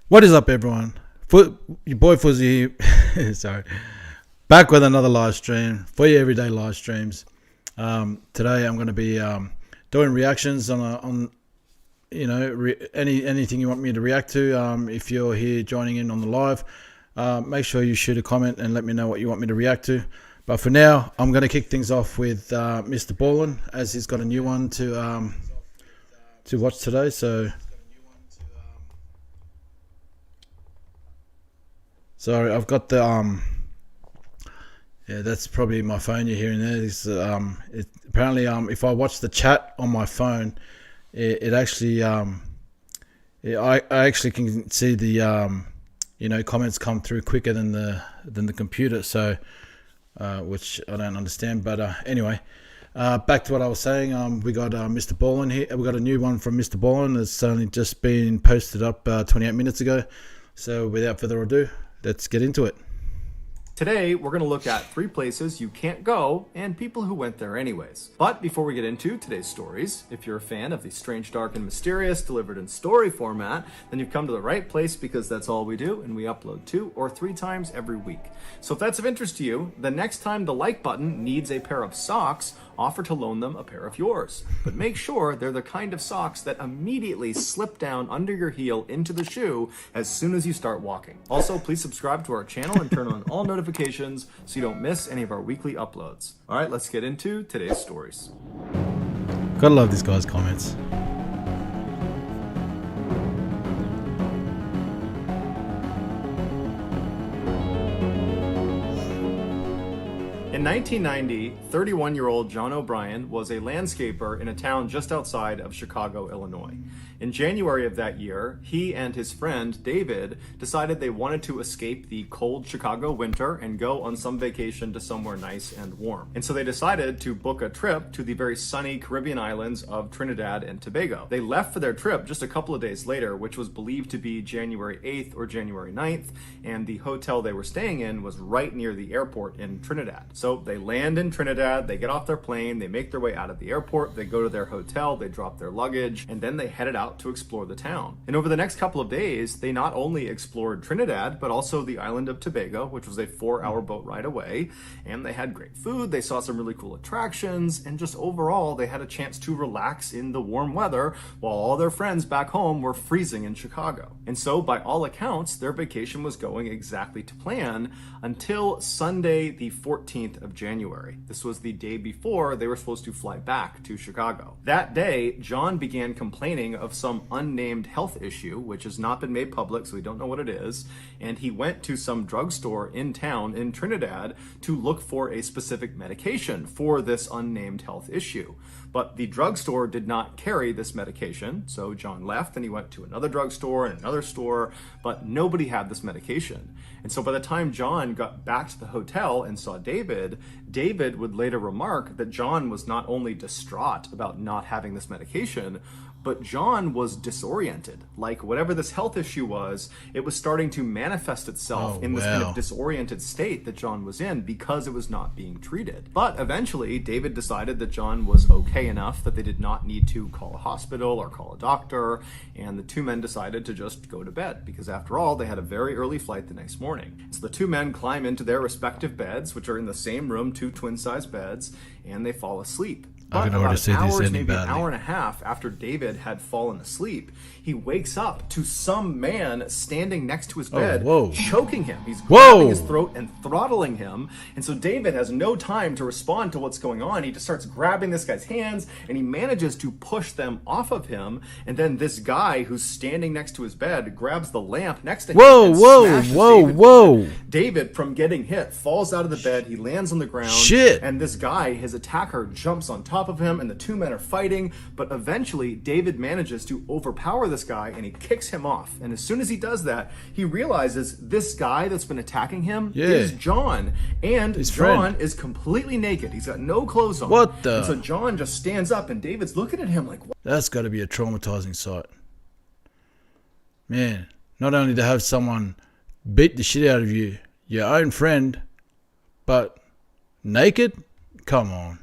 What is up, everyone? Your boy Foozie here. Sorry. Back with another live stream for your everyday live streams. Today I'm going to be doing reactions on anything you want me to react to. If you're here joining in on the live, make sure you shoot a comment and let me know what you want me to react to. But for now, I'm going to kick things off with Mr. Ballin, as he's got a new one to watch today. So. Sorry, I've got the yeah, that's probably my phone you're hearing there. Apparently if I watch the chat on my phone, it actually I actually can see the comments come through quicker than the computer. So which I don't understand, but anyway, back to what I was saying. We got Mr. Ballin here. We got a new one from Mr. Ballin. It's only just been posted up 28 minutes ago. So without further ado, let's get into it. Today, we're going to look at 3 places you can't go and people who went there anyways. But before we get into today's stories, if you're a fan of the strange, dark, and mysterious delivered in story format, then you've come to the right place, because that's all we do, and we upload 2 or 3 times every week. So if that's of interest to you, the next time the like button needs a pair of socks, offer to loan them a pair of yours. But make sure they're the kind of socks that immediately slip down under your heel into the shoe as soon as you start walking. Also, please subscribe to our channel and turn on all notifications so you don't miss any of our weekly uploads. All right, let's get into today's stories. Gotta love this guy's comments. In 1990, 31-year-old John O'Brien was a landscaper in a town just outside of Chicago, Illinois. In January of that year, he and his friend David decided they wanted to escape the cold Chicago winter and go on some vacation to somewhere nice and warm. And so they decided to book a trip to the very sunny Caribbean islands of Trinidad and Tobago. They left for their trip just a couple of days later, which was believed to be January 8th or January 9th, and the hotel they were staying in was right near the airport in Trinidad. So they land in Trinidad, they get off their plane, they make their way out of the airport, they go to their hotel, they drop their luggage, and then they headed out to explore the town. And over the next couple of days, they not only explored Trinidad, but also the island of Tobago, which was a 4-hour boat ride away. And they had great food, they saw some really cool attractions, and just overall, they had a chance to relax in the warm weather while all their friends back home were freezing in Chicago. And so, by all accounts, their vacation was going exactly to plan until Sunday, the 14th of January. This was the day before they were supposed to fly back to Chicago. That day, John began complaining of some unnamed health issue, which has not been made public, so we don't know what it is, and he went to some drugstore in town in Trinidad to look for a specific medication for this unnamed health issue. But the drugstore did not carry this medication, so John left and he went to another drugstore and another store, but nobody had this medication. And so by the time John got back to the hotel and saw David, David would later remark that John was not only distraught about not having this medication, but John was disoriented. Like, whatever this health issue was, it was starting to manifest itself in this kind of disoriented state that John was in because it was not being treated. But eventually, David decided that John was okay enough that they did not need to call a hospital or call a doctor, and the 2 men decided to just go to bed, because after all, they had a very early flight the next morning. So the 2 men climb into their respective beds, which are in the same room, 2 twin-sized beds, and they fall asleep. But about an hour, maybe an hour and a half after David had fallen asleep, he wakes up to some man standing next to his bed, choking him. He's grabbing his throat and throttling him. And so David has no time to respond to what's going on. He just starts grabbing this guy's hands, and he manages to push them off of him. And then this guy who's standing next to his bed grabs the lamp next to him and smashes David from getting hit, falls out of the bed. He lands on the ground. And this guy, his attacker, jumps on top of him, and the 2 men are fighting. But eventually, David manages to overpower this guy, and he kicks him off. And as soon as he does that, he realizes this guy that's been attacking him is John. And his John is completely naked. He's got no clothes on. What the? And so John just stands up, and David's looking at him like, what? That's got to be a traumatizing sight. Man, not only to have someone beat the shit out of you, your own friend, but naked? Come on.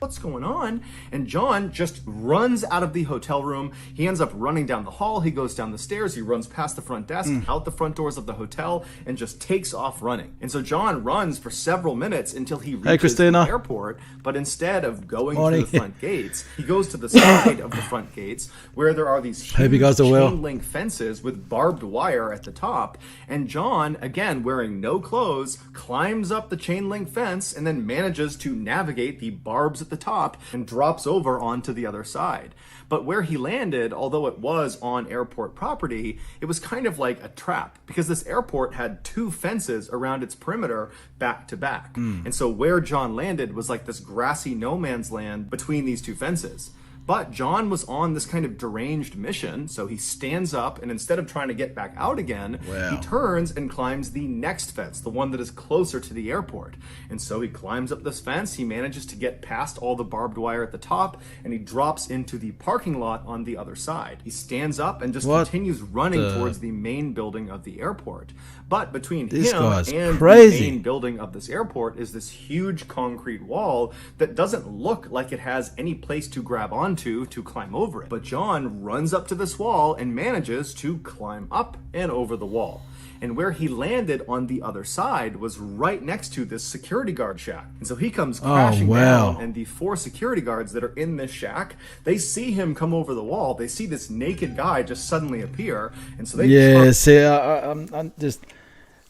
what's going on? And John just runs out of the hotel room. He ends up running down the hall. He goes down the stairs. He runs past the front desk, out the front doors of the hotel, and just takes off running. And so John runs for several minutes until he reaches the airport. But instead of going through the front gates, he goes to the side of the front gates where there are these huge chain link fences with barbed wire at the top. And John, again, wearing no clothes, climbs up the chain link fence and then manages to navigate the barbs at the top and drops over onto the other side. But where he landed, although it was on airport property, it was kind of like a trap because this airport had two fences around its perimeter back to back. And so where John landed was like this grassy no man's land between these two fences. But John was on this kind of deranged mission, so he stands up, and instead of trying to get back out again, he turns and climbs the next fence, the one that is closer to the airport. And so he climbs up this fence, he manages to get past all the barbed wire at the top, and he drops into the parking lot on the other side. He stands up and just continues running towards the main building of the airport. But between him and the main building of this airport is this huge concrete wall that doesn't look like it has any place to grab onto to climb over it. But John runs up to this wall and manages to climb up and over the wall. And where he landed on the other side was right next to this security guard shack. And so he comes crashing down, and the 4 security guards that are in this shack, they see him come over the wall. They see this naked guy just suddenly appear. And so they I'm just...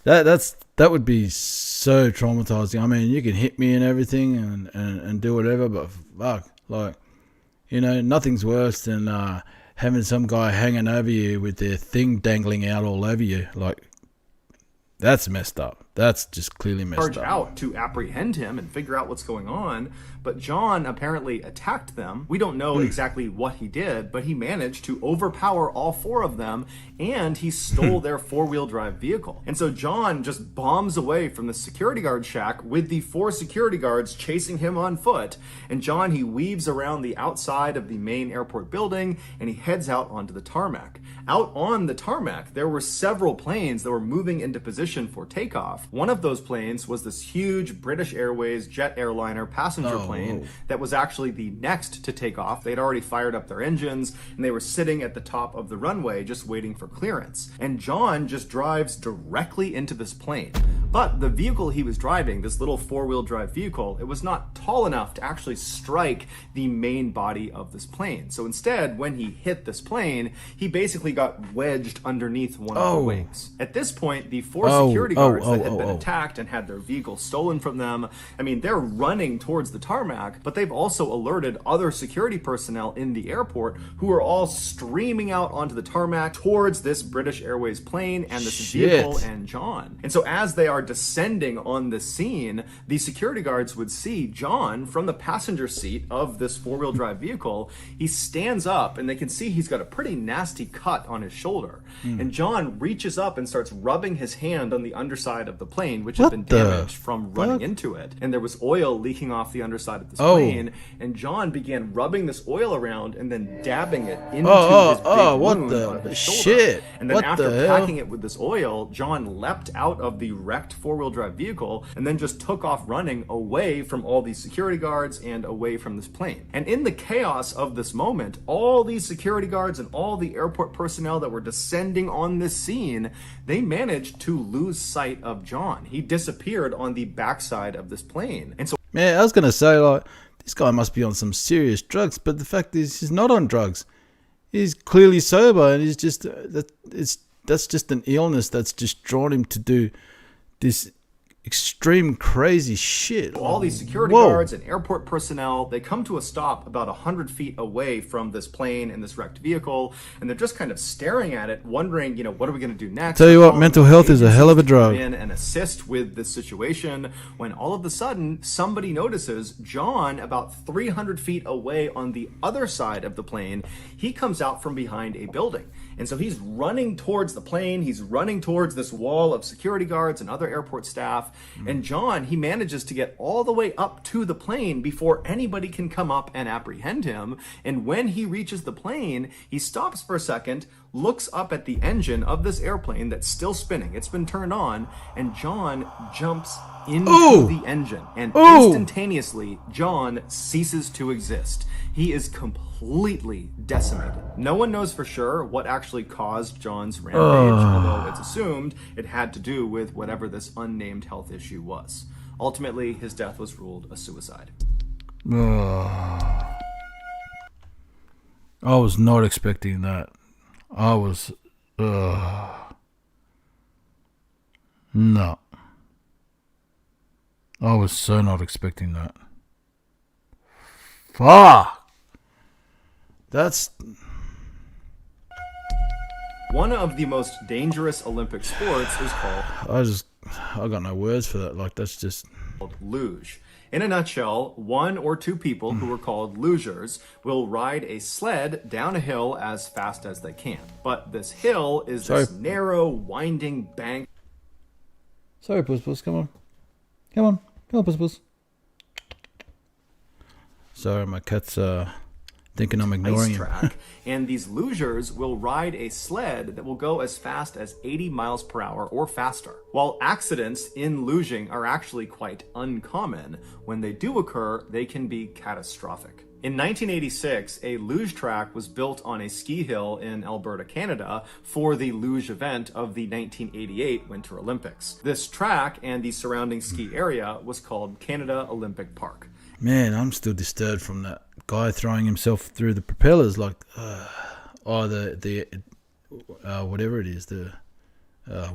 That would be so traumatizing. I mean, you can hit me and everything and do whatever, but fuck, like, you know, nothing's worse than having some guy hanging over you with their thing dangling out all over you. Like, that's messed up. That's just clearly messed up. Out to apprehend him and figure out what's going on. But John apparently attacked them. We don't know exactly what he did, but he managed to overpower all 4 of them, and he stole their 4-wheel drive vehicle. And so John just bombs away from the security guard shack with the 4 security guards chasing him on foot. And John, he weaves around the outside of the main airport building, and he heads out onto the tarmac. Out on the tarmac, there were several planes that were moving into position for takeoff. One of those planes was this huge British Airways jet airliner passenger plane that was actually the next to take off. They'd already fired up their engines, and they were sitting at the top of the runway just waiting for clearance. And John just drives directly into this plane. But the vehicle he was driving, this little 4-wheel drive vehicle, it was not tall enough to actually strike the main body of this plane. So instead, when he hit this plane, he basically got wedged underneath one of the wings. At this point, the 4 security guards that had been attacked and had their vehicle stolen from them, I mean, they're running towards the tarmac, but they've also alerted other security personnel in the airport who are all streaming out onto the tarmac towards this British Airways plane and this vehicle and John. And so as they are descending on the scene, the security guards would see John from the passenger seat of this 4-wheel drive vehicle. He stands up, and they can see he's got a pretty nasty cut on his shoulder. And John reaches up and starts rubbing his hand on the underside of the plane, which had been damaged from running into it. And there was oil leaking off the underside of this plane, and John began rubbing this oil around and then dabbing it into his big wound on his shoulder. And then after packing it with this oil, John leapt out of the wrecked 4-wheel drive vehicle and then just took off running away from all these security guards and away from this plane. And in the chaos of this moment, all these security guards and all the airport personnel that were descending on this scene, they managed to lose sight of John. He disappeared on the backside of this plane. And so, man, I was gonna say, like, this guy must be on some serious drugs, but the fact is he's not on drugs. He's clearly sober, and he's just that's just an illness that's just drawn him to do this extreme crazy shit. All these security guards and airport personnel, they come to a stop about 100 feet away from this plane and this wrecked vehicle, and they're just kind of staring at it, wondering, you know, what are we going to do next? Tell you what, mental health is a hell of a drug. In and assist with this situation, when all of a sudden somebody notices John about 300 feet away on the other side of the plane. He comes out from behind a building. And so he's running towards the plane. He's running towards this wall of security guards and other airport staff. And John, he manages to get all the way up to the plane before anybody can come up and apprehend him. And when he reaches the plane, he stops for a second, looks up at the engine of this airplane that's still spinning. It's been turned on, and John jumps into the engine, and instantaneously John ceases to exist. He is completely decimated. No one knows for sure what actually caused John's rampage, although it's assumed it had to do with whatever this unnamed health issue was. Ultimately, his death was ruled a suicide. I was not expecting that. I was... No. I was so not expecting that. Fuck! That's... One of the most dangerous Olympic sports is called... I got no words for that. Like, that's just... luge. In a nutshell, one or two people who are called lugers will ride a sled down a hill as fast as they can. But this hill is this narrow, winding bank. Sorry, Puss, come on. Come on, Puss. Sorry, my cat's thinking I'm ignoring him. Track, and these lugers will ride a sled that will go as fast as 80 miles per hour or faster. While accidents in luging are actually quite uncommon, when they do occur, they can be catastrophic. In 1986, a luge track was built on a ski hill in Alberta, Canada, for the luge event of the 1988 Winter Olympics. This track and the surrounding ski area was called Canada Olympic Park. Man, I'm still disturbed from that guy throwing himself through the propellers, like, whatever it is,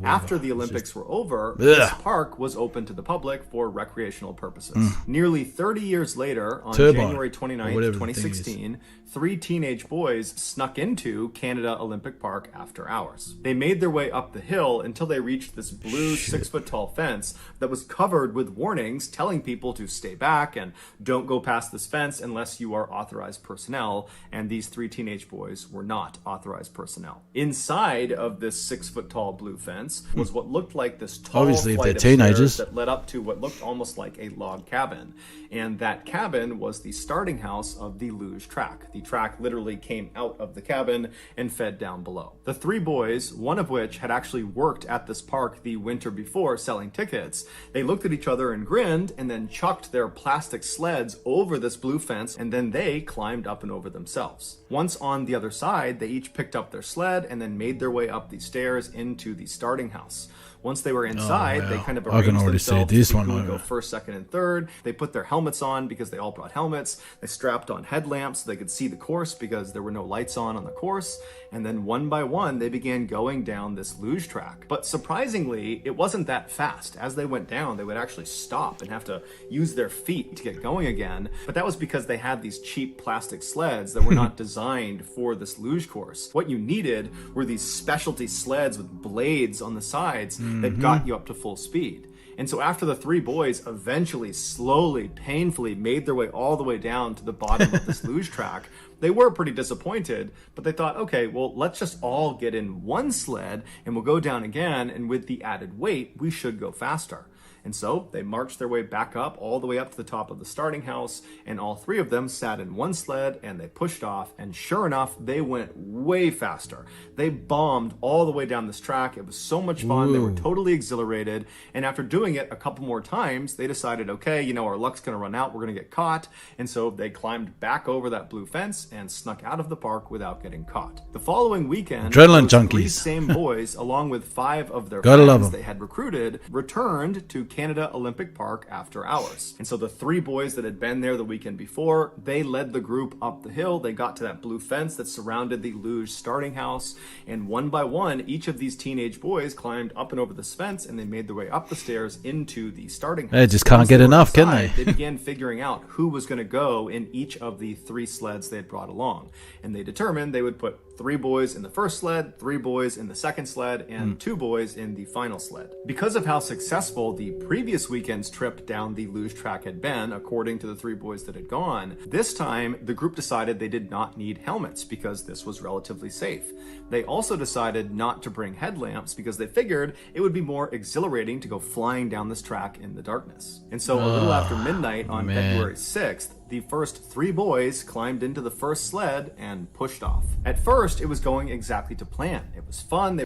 After the Olympics were over, this park was open to the public for recreational purposes. Nearly 30 years later, on January 29, 2016, 3 teenage boys snuck into Canada Olympic Park after hours. They made their way up the hill until they reached this blue 6-foot-tall fence that was covered with warnings telling people to stay back and don't go past this fence unless you are authorized personnel, and these 3 teenage boys were not authorized personnel. Inside of this 6-foot-tall blue fence was what looked like this tall flight of stairs that led up to what looked almost like a log cabin. And that cabin was the starting house of the luge track. The track literally came out of the cabin and fed down below. The 3 boys, one of which had actually worked at this park the winter before selling tickets, they looked at each other and grinned and then chucked their plastic sleds over this blue fence, and then they climbed up and over themselves. Once on the other side, they each picked up their sled and then made their way up the stairs into the starting house. Once they were inside, they kind of arranged themselves to who would go first, second, and third. They put their helmets on because they all brought helmets. They strapped on headlamps so they could see the course because there were no lights on the course. And then one by one, they began going down this luge track. But surprisingly, it wasn't that fast. As they went down, they would actually stop and have to use their feet to get going again. But that was because they had these cheap plastic sleds that were not designed for this luge course. What you needed were these specialty sleds with blades on the sides that got you up to full speed. And so after the 3 boys eventually, slowly, painfully made their way all the way down to the bottom of this luge track, they were pretty disappointed, but they thought, okay, well, let's just all get in one sled and we'll go down again, and with the added weight, we should go faster. And so they marched their way back up, all the way up to the top of the starting house, and all 3 of them sat in one sled and they pushed off, and sure enough, they went way faster. They bombed all the way down this track. It was so much fun. They were totally exhilarated, and after doing it a couple more times, they decided, okay, our luck's gonna run out, we're gonna get caught, and so they climbed back over that blue fence and snuck out of the park without getting caught. The following weekend, Adrenaline those junkies. 3 same boys, along with 5 of their friends they had recruited, returned to Canada Olympic Park after hours. And so the 3 boys that had been there the weekend before, they led the group up the hill. They got to that blue fence that surrounded the luge starting house, and one by one, each of these teenage boys climbed up and over this fence, and they made their way up the stairs into the starting house. They just can't get enough, can they? They began figuring out who was going to go in each of the 3 sleds they had brought along. And they determined they would put 3 boys in the first sled, 3 boys in the second sled, and 2 boys in the final sled. Because of how successful the previous weekend's trip down the luge track had been, according to the 3 boys that had gone, this time the group decided they did not need helmets because this was relatively safe. They also decided not to bring headlamps because they figured it would be more exhilarating to go flying down this track in the darkness. And so a little after midnight on February 6th, the first 3 boys climbed into the first sled and pushed off. At first, it was going exactly to plan. It was fun.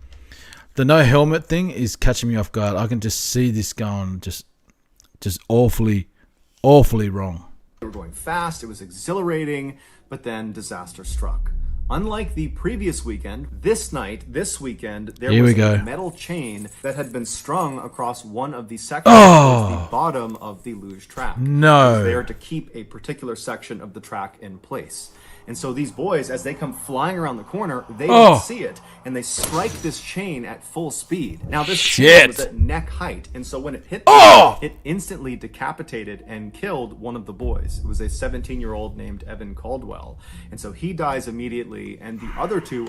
The no helmet thing is catching me off guard. I can just see this going just awfully wrong. They were going fast. It was exhilarating, but then disaster struck. Unlike the previous weekend, this weekend, there was a metal chain that had been strung across one of the sections towards the bottom of the luge track. No. It was there to keep a particular section of the track in place. And so these boys, as they come flying around the corner, they don't see it, and they strike this chain at full speed. Now, this chain was at neck height, and so when it hit them, it instantly decapitated and killed one of the boys. It was a 17-year-old named Evan Caldwell. And so he dies immediately, and the other 2...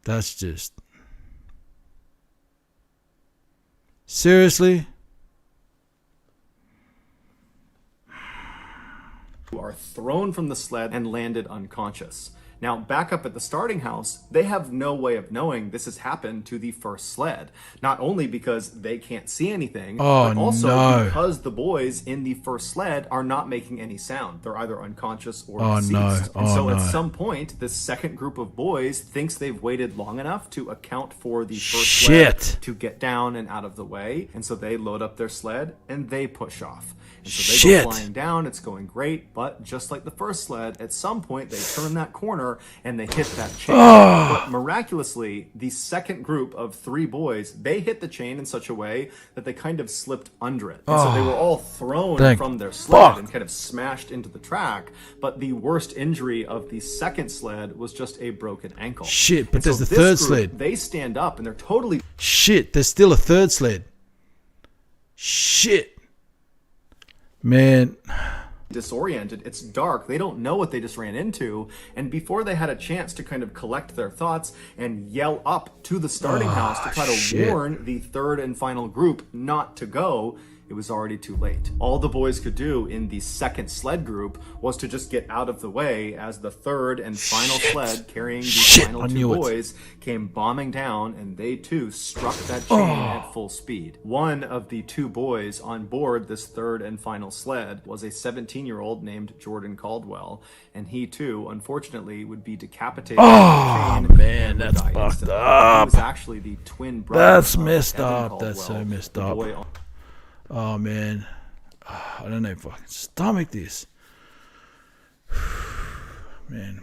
That's just... Seriously? are thrown from the sled and landed unconscious. Now, back up at the starting house, they have no way of knowing this has happened to the first sled. Not only because they can't see anything, but also because the boys in the first sled are not making any sound. They're either unconscious or deceased. And so at some point, the second group of boys thinks they've waited long enough to account for the first sled to get down and out of the way. And so they load up their sled and they push off. And so they go flying down, it's going great, but just like the first sled, at some point they turn that corner and they hit that chain. But miraculously, the second group of 3 boys, they hit the chain in such a way that they kind of slipped under it. And so they were all thrown from their sled and kind of smashed into the track, but the worst injury of the second sled was just a broken ankle. Shit, but there's the third sled. They stand up and they're totally... Shit, there's still a third sled. Shit. Man, disoriented. It's dark. They don't know what they just ran into. And before they had a chance to kind of collect their thoughts and yell up to the starting house to try to warn the third and final group not to go, it was already too late. All the boys could do in the second sled group was to just get out of the way as the third and final sled carrying the final 2 boys came bombing down, and they too struck that chain at full speed. One of the 2 boys on board this third and final sled was a 17-year-old named Jordan Caldwell, and he too, unfortunately, would be decapitated. Man, that's fucked up. He was actually the twin brother. That's messed up. That's so messed up. Oh man, I don't know if I can stomach this. Man.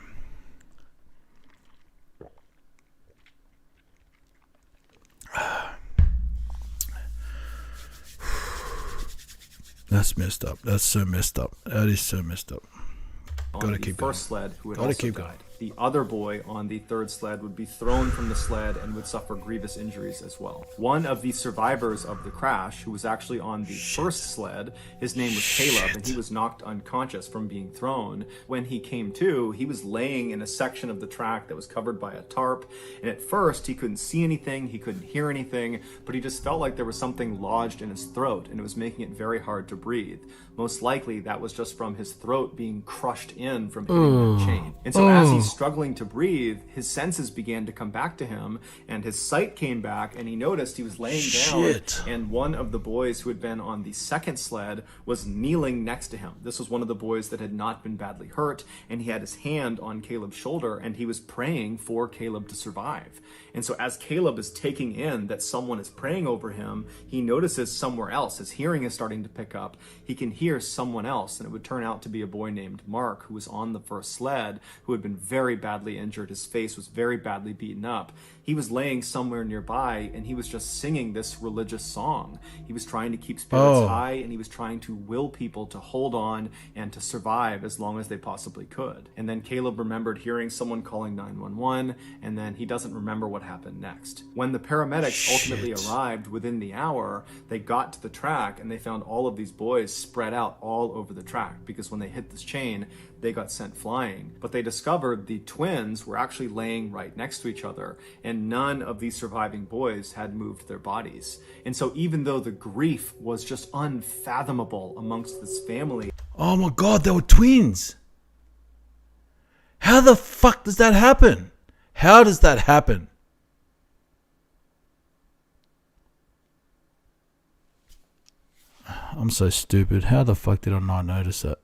That's messed up. That's so messed up. That is so messed up. Gotta keep going. First sled who had also died. The other boy on the third sled would be thrown from the sled and would suffer grievous injuries as well. One of the survivors of the crash, who was actually on the first sled, his name was Caleb, and he was knocked unconscious from being thrown. When he came to, he was laying in a section of the track that was covered by a tarp, and at first he couldn't see anything, he couldn't hear anything, but he just felt like there was something lodged in his throat, and it was making it very hard to breathe. Most likely that was just from his throat being crushed in from hitting that chain. And so as he's struggling to breathe, his senses began to come back to him, and his sight came back, and he noticed he was laying down, and one of the boys who had been on the second sled was kneeling next to him. This was one of the boys that had not been badly hurt, and he had his hand on Caleb's shoulder, and he was praying for Caleb to survive. And so as Caleb is taking in that someone is praying over him, he notices somewhere else, his hearing is starting to pick up, he can hear someone else, and it would turn out to be a boy named Mark, who was on the first sled, who had been very badly injured. His face was very badly beaten up. He was laying somewhere nearby, and he was just singing this religious song. He was trying to keep spirits high, and he was trying to will people to hold on and to survive as long as they possibly could. And then Caleb remembered hearing someone calling 911, and then he doesn't remember what happened next. When the paramedics ultimately arrived within the hour, they got to the track, and they found all of these boys spread out all over the track, because when they hit this chain, they got sent flying. But they discovered discovered the twins were actually laying right next to each other, and none of these surviving boys had moved their bodies. And so even though the grief was just unfathomable amongst this family, Oh my God, they were twins. How the fuck does that happen? How does that happen? I'm so stupid. How the fuck did I not notice that?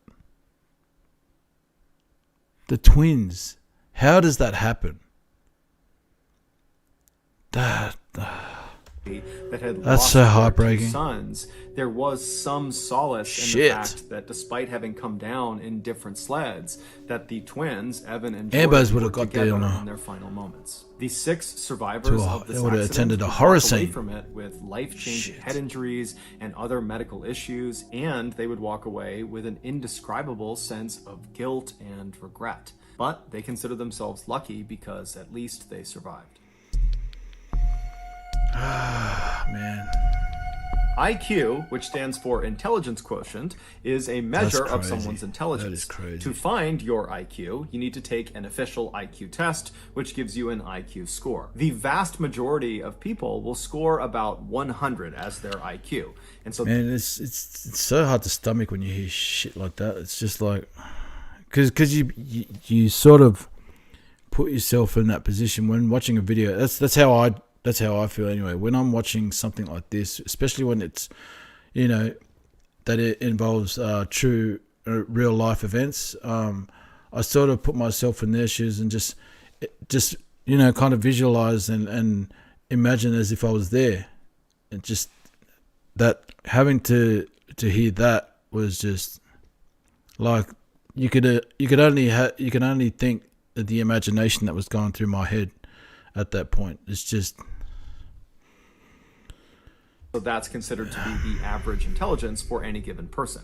The twins. How does that happen? That had That's lost so their heartbreaking. two sons, there was some solace in the Shit. fact that despite having come down in different sleds, that the twins, Evan and Airbus Jordan, would were have got together there in their final moments. The 6 survivors To a- of this they would have accident attended a would horror walk away scene. from it with life-changing Shit. head injuries and other medical issues, and they would walk away with an indescribable sense of guilt and regret. But they consider themselves lucky because at least they survived. Man. IQ, which stands for intelligence quotient, is a measure of crazy. someone's intelligence. That is crazy. To find your IQ, you need to take an official IQ test, which gives you an IQ score. The vast majority of people will score about 100 as their IQ. And so Man, it's so hard to stomach when you hear shit like that. It's just like, because you sort of put yourself in that position when watching a video. That's how I feel anyway. When I'm watching something like this, especially when it's, that it involves true real life events, I sort of put myself in their shoes and just kind of visualize and imagine as if I was there. And just that having to hear that was just like you could only think of the imagination that was going through my head at that point. It's just. So that's considered to be the average intelligence for any given person.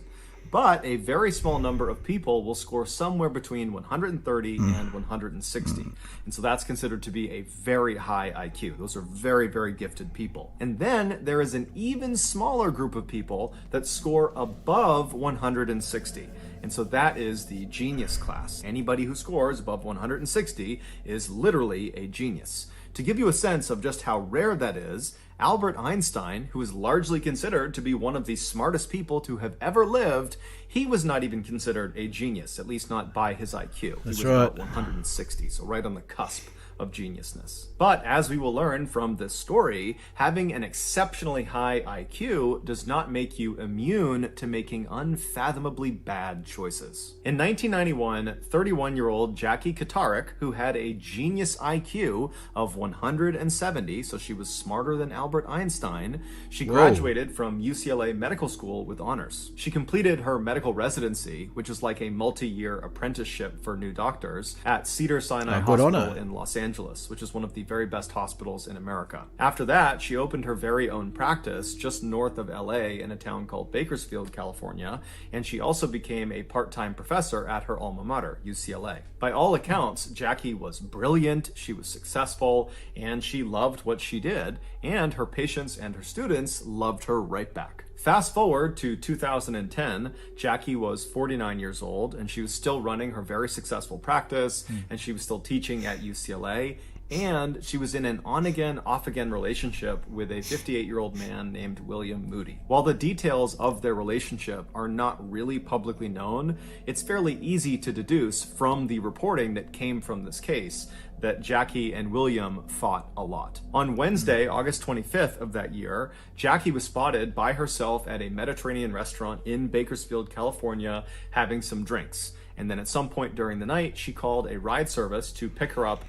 But a very small number of people will score somewhere between 130 and 160. And so that's considered to be a very high IQ. Those are very, very gifted people. And then there is an even smaller group of people that score above 160. And so that is the genius class. Anybody who scores above 160 is literally a genius. To give you a sense of just how rare that is, Albert Einstein, who is largely considered to be one of the smartest people to have ever lived, he was not even considered a genius, at least not by his IQ. He was about 160, so right on the cusp of geniusness. But as we will learn from this story, having an exceptionally high IQ does not make you immune to making unfathomably bad choices. In 1991, 31-year-old Jackie Katarik, who had a genius IQ of 170, so she was smarter than Albert Einstein, she graduated from UCLA Medical School with honors. She completed her medical residency, which is like a multi-year apprenticeship for new doctors, at Cedars-Sinai Hospital in Los Angeles, which is one of the very best hospitals in America. After that, she opened her very own practice just north of LA in a town called Bakersfield, California, and she also became a part-time professor at her alma mater, UCLA. By all accounts, Jackie was brilliant, she was successful, and she loved what she did, and her patients and her students loved her right back. Fast forward to 2010, Jackie was 49 years old, and she was still running her very successful practice, and she was still teaching at UCLA, and she was in an on-again, off-again relationship with a 58-year-old man named William Moody. While the details of their relationship are not really publicly known, it's fairly easy to deduce from the reporting that came from this case that Jackie and William fought a lot. On Wednesday, August 25th of that year, Jackie was spotted by herself at a Mediterranean restaurant in Bakersfield, California, having some drinks. And then at some point during the night, she called a ride service to pick her up.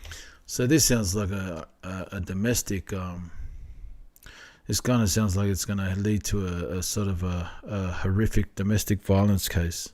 So this sounds like a domestic. This kind of sounds like it's going to lead to a sort of a horrific domestic violence case.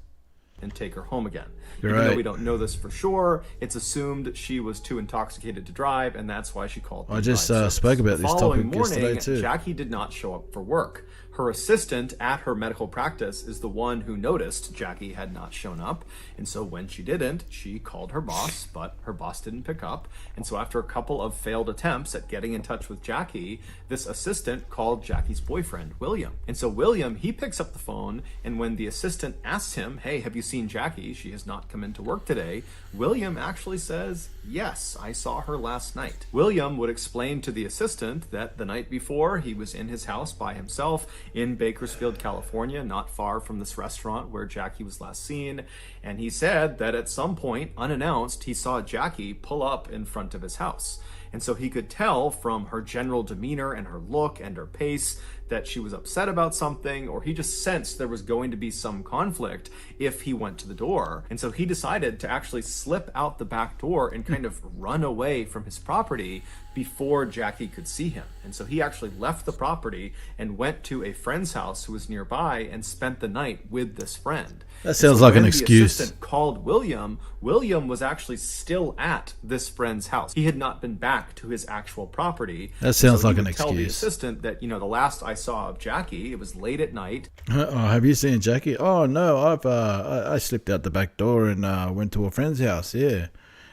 And take her home again. You're Even right. though we don't know this for sure, it's assumed she was too intoxicated to drive, and that's why she called. I just spoke about this topic yesterday too. Jackie did not show up for work. Her assistant at her medical practice is the one who noticed Jackie had not shown up. And so when she didn't, she called her boss, but her boss didn't pick up. And so after a couple of failed attempts at getting in touch with Jackie, this assistant called Jackie's boyfriend, William. And so William, he picks up the phone, and when the assistant asks him, hey, have you seen Jackie? She has not come into work today. William actually says, yes, I saw her last night. William would explain to the assistant that the night before he was in his house by himself in Bakersfield, California, not far from this restaurant where Jackie was last seen. And he said that at some point, unannounced, he saw Jackie pull up in front of his house. And so he could tell from her general demeanor and her look and her pace that she was upset about something, or he just sensed there was going to be some conflict if he went to the door. And so he decided to actually slip out the back door and kind of run away from his property before Jackie could see him. And so he actually left the property and went to a friend's house who was nearby and spent the night with this friend. That sounds like an excuse. The assistant called William. William was actually still at this friend's house. He had not been back to his actual property. That sounds like an excuse. Tell the excuse. assistant that, the last I saw of Jackie, it was late at night. Oh, have you seen Jackie? Oh no, I slipped out the back door and went to a friend's house. Yeah,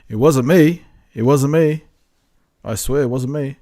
it wasn't me. It wasn't me. I swear it wasn't me.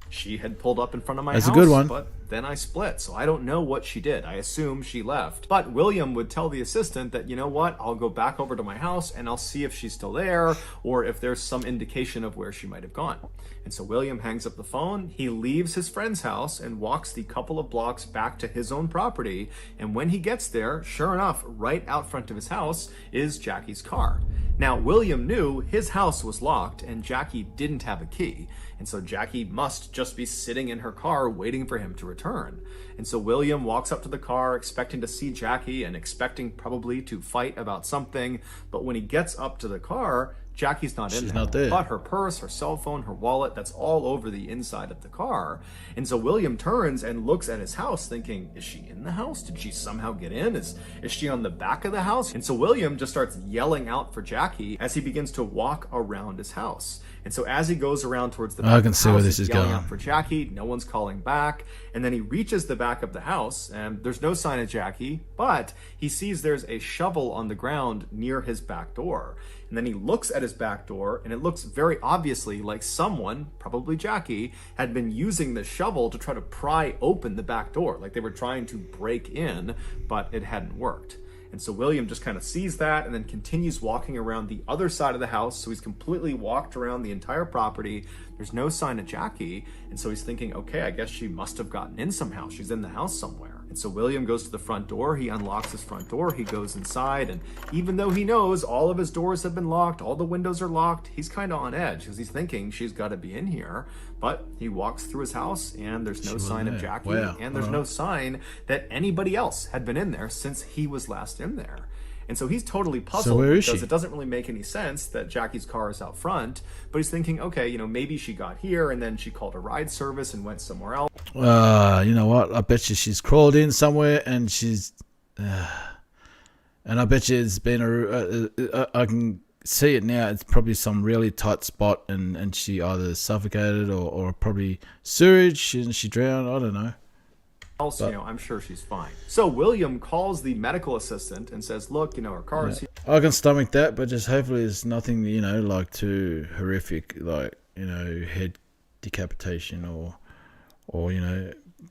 She had pulled up in front of my That's house, a good one. But then I split, so I don't know what she did. I assume she left. But William would tell the assistant that, you know what, I'll go back over to my house and I'll see if she's still there or if there's some indication of where she might have gone. And so William hangs up the phone, he leaves his friend's house and walks the couple of blocks back to his own property. And when he gets there, sure enough, right out front of his house is Jackie's car. Now, William knew his house was locked and Jackie didn't have a key. And so Jackie must just be sitting in her car waiting for him to return. And so William walks up to the car expecting to see Jackie and expecting probably to fight about something. But when he gets up to the car, Jackie's not in there. She's not there. But her purse, her cell phone, her wallet, that's all over the inside of the car. And so William turns and looks at his house thinking, is she in the house? Did she somehow get in? Is she on the back of the house? And so William just starts yelling out for Jackie as he begins to walk around his house. And so as he goes around towards the back I of can the see house, where this he's is yelling going. out for Jackie. No one's calling back. And then he reaches the back of the house and there's no sign of Jackie, but he sees there's a shovel on the ground near his back door. And then he looks at his back door and it looks very obviously like someone, probably Jackie, had been using the shovel to try to pry open the back door. Like they were trying to break in, but it hadn't worked. And so William just kind of sees that and then continues walking around the other side of the house. So he's completely walked around the entire property. There's no sign of Jackie. And so he's thinking, okay, I guess she must have gotten in somehow. She's in the house somewhere. And so William goes to the front door. He unlocks his front door. He goes inside. And even though he knows all of his doors have been locked, all the windows are locked, he's kind of on edge because he's thinking she's got to be in here. But he walks through his house and there's no sign of Jackie. Wow. And there's no sign that anybody else had been in there since he was last in there. And so he's totally puzzled because it doesn't really make any sense that Jackie's car is out front. But he's thinking, okay, maybe she got here and then she called a ride service and went somewhere else. You know what? I bet you she's crawled in somewhere and she's... and I bet you it's been I can see it now. It's probably some really tight spot and she either suffocated or probably sewage and she drowned. I don't know. Else, I'm sure she's fine. So William calls the medical assistant and says, look, her car is here. I can stomach that, but just hopefully it's nothing, like too horrific, like, head decapitation or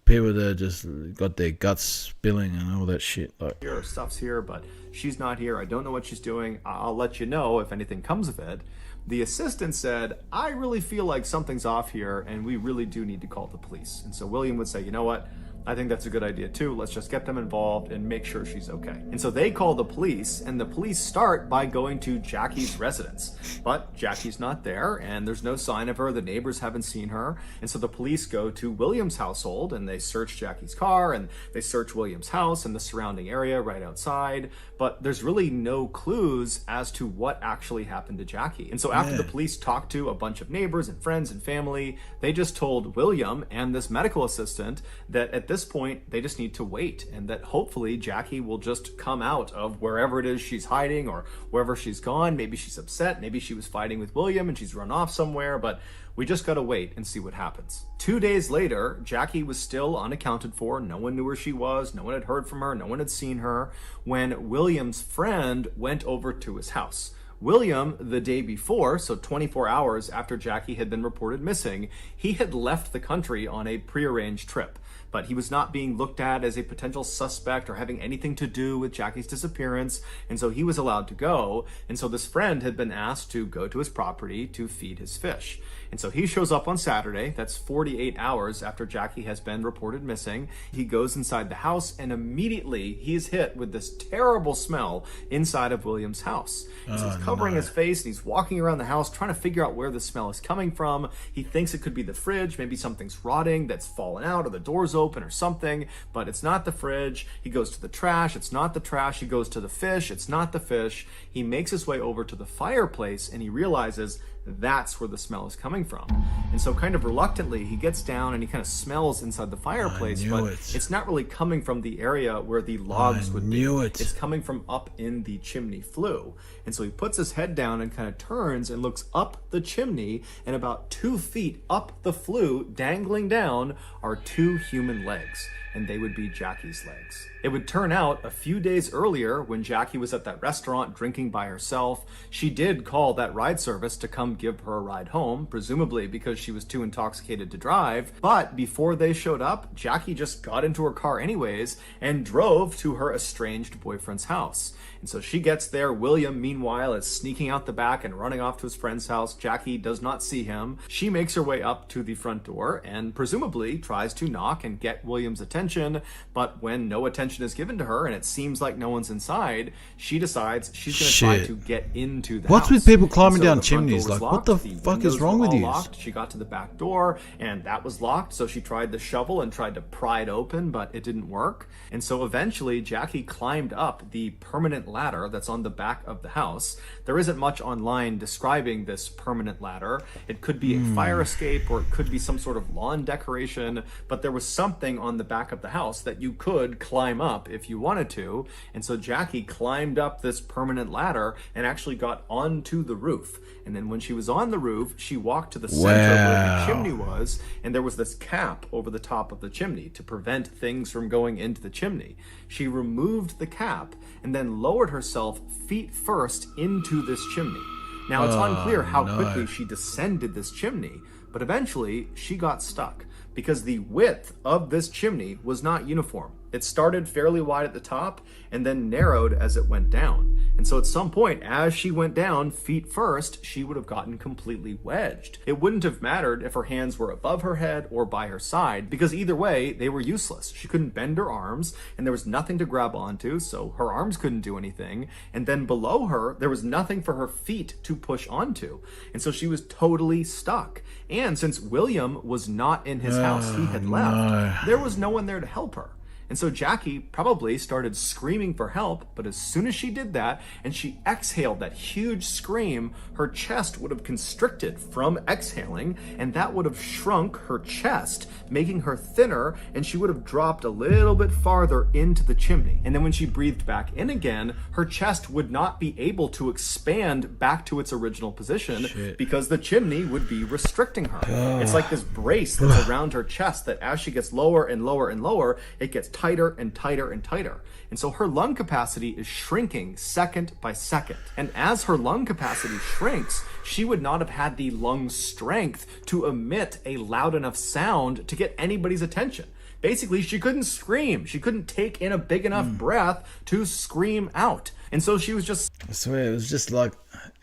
people that just got their guts spilling and all that shit. Like, Her stuff's here, but she's not here. I don't know what she's doing. I'll let you know if anything comes of it. The assistant said, I really feel like something's off here and we really do need to call the police. And so William would say, you know what? I think that's a good idea too. Let's just get them involved and make sure she's okay. And so they call the police, and the police start by going to Jackie's residence. But Jackie's not there, and there's no sign of her. The neighbors haven't seen her. And so the police go to William's household, and they search Jackie's car, and they search William's house and the surrounding area right outside. But there's really no clues as to what actually happened to Jackie. And so after the police talked to a bunch of neighbors and friends and family, they just told William and this medical assistant that at this this point, they just need to wait, and that hopefully Jackie will just come out of wherever it is she's hiding or wherever she's gone. Maybe she's upset. Maybe she was fighting with William and she's run off somewhere, but we just got to wait and see what happens. 2 days later, Jackie was still unaccounted for. No one knew where she was. No one had heard from her. No one had seen her when William's friend went over to his house. William, the day before, so 24 hours after Jackie had been reported missing, he had left the country on a prearranged trip. But he was not being looked at as a potential suspect or having anything to do with Jackie's disappearance, and so he was allowed to go. And so this friend had been asked to go to his property to feed his fish. And so he shows up on Saturday, that's 48 hours after Jackie has been reported missing. He goes inside the house, and immediately he's hit with this terrible smell inside of William's house. And so he's covering his face, and he's walking around the house trying to figure out where the smell is coming from. He thinks it could be the fridge, maybe something's rotting that's fallen out, or the door's open or something, but it's not the fridge. He goes to the trash, it's not the trash. He goes to the fish, it's not the fish. He makes his way over to the fireplace, and he realizes that's where the smell is coming from. And so kind of reluctantly, he gets down and he kind of smells inside the fireplace, but it's not really coming from the area where the logs would be. It's coming from up in the chimney flue. And so he puts his head down and kind of turns and looks up the chimney, and about 2 feet up the flue, dangling down, are 2 human legs. And they would be Jackie's legs. It would turn out a few days earlier, when Jackie was at that restaurant drinking by herself, she did call that ride service to come give her a ride home, presumably because she was too intoxicated to drive. But before they showed up, Jackie just got into her car anyways and drove to her estranged boyfriend's house. And so she gets there. William, meanwhile, is sneaking out the back and running off to his friend's house. Jackie does not see him. She makes her way up to the front door and presumably tries to knock and get William's attention. But when no attention is given to her and it seems like no one's inside, she decides she's going to try to get into the house. What's with people climbing down chimneys? Like, what the fuck is wrong with you? Locked. She got to the back door and that was locked. So she tried the shovel and tried to pry it open, but it didn't work. And so eventually Jackie climbed up the permanent ladder that's on the back of the house. There isn't much online describing this permanent ladder. It could be a fire escape, or it could be some sort of lawn decoration, but there was something on the back of the house that you could climb up if you wanted to. And so Jackie climbed up this permanent ladder and actually got onto the roof. And then when she was on the roof, she walked to the center where the chimney was, and there was this cap over the top of the chimney to prevent things from going into the chimney. She removed the cap and then lowered herself feet first into this chimney. Now, it's unclear how quickly she descended this chimney, but eventually she got stuck because the width of this chimney was not uniform. It started fairly wide at the top and then narrowed as it went down. And so at some point, as she went down feet first, she would have gotten completely wedged. It wouldn't have mattered if her hands were above her head or by her side, because either way, they were useless. She couldn't bend her arms, and there was nothing to grab onto, so her arms couldn't do anything. And then below her, there was nothing for her feet to push onto. And so she was totally stuck. And since William was not in his house, he had left, there was no one there to help her. And so Jackie probably started screaming for help, but as soon as she did that and she exhaled that huge scream, her chest would have constricted from exhaling, and that would have shrunk her chest, making her thinner, and she would have dropped a little bit farther into the chimney. And then when she breathed back in again, her chest would not be able to expand back to its original position because the chimney would be restricting her. It's like this brace that's around her chest that as she gets lower and lower and lower, it gets tighter and tighter and tighter. And so her lung capacity is shrinking second by second. And as her lung capacity shrinks, she would not have had the lung strength to emit a loud enough sound to get anybody's attention. Basically, she couldn't scream. She couldn't take in a big enough breath to scream out. And so she was just... I swear, it was just like...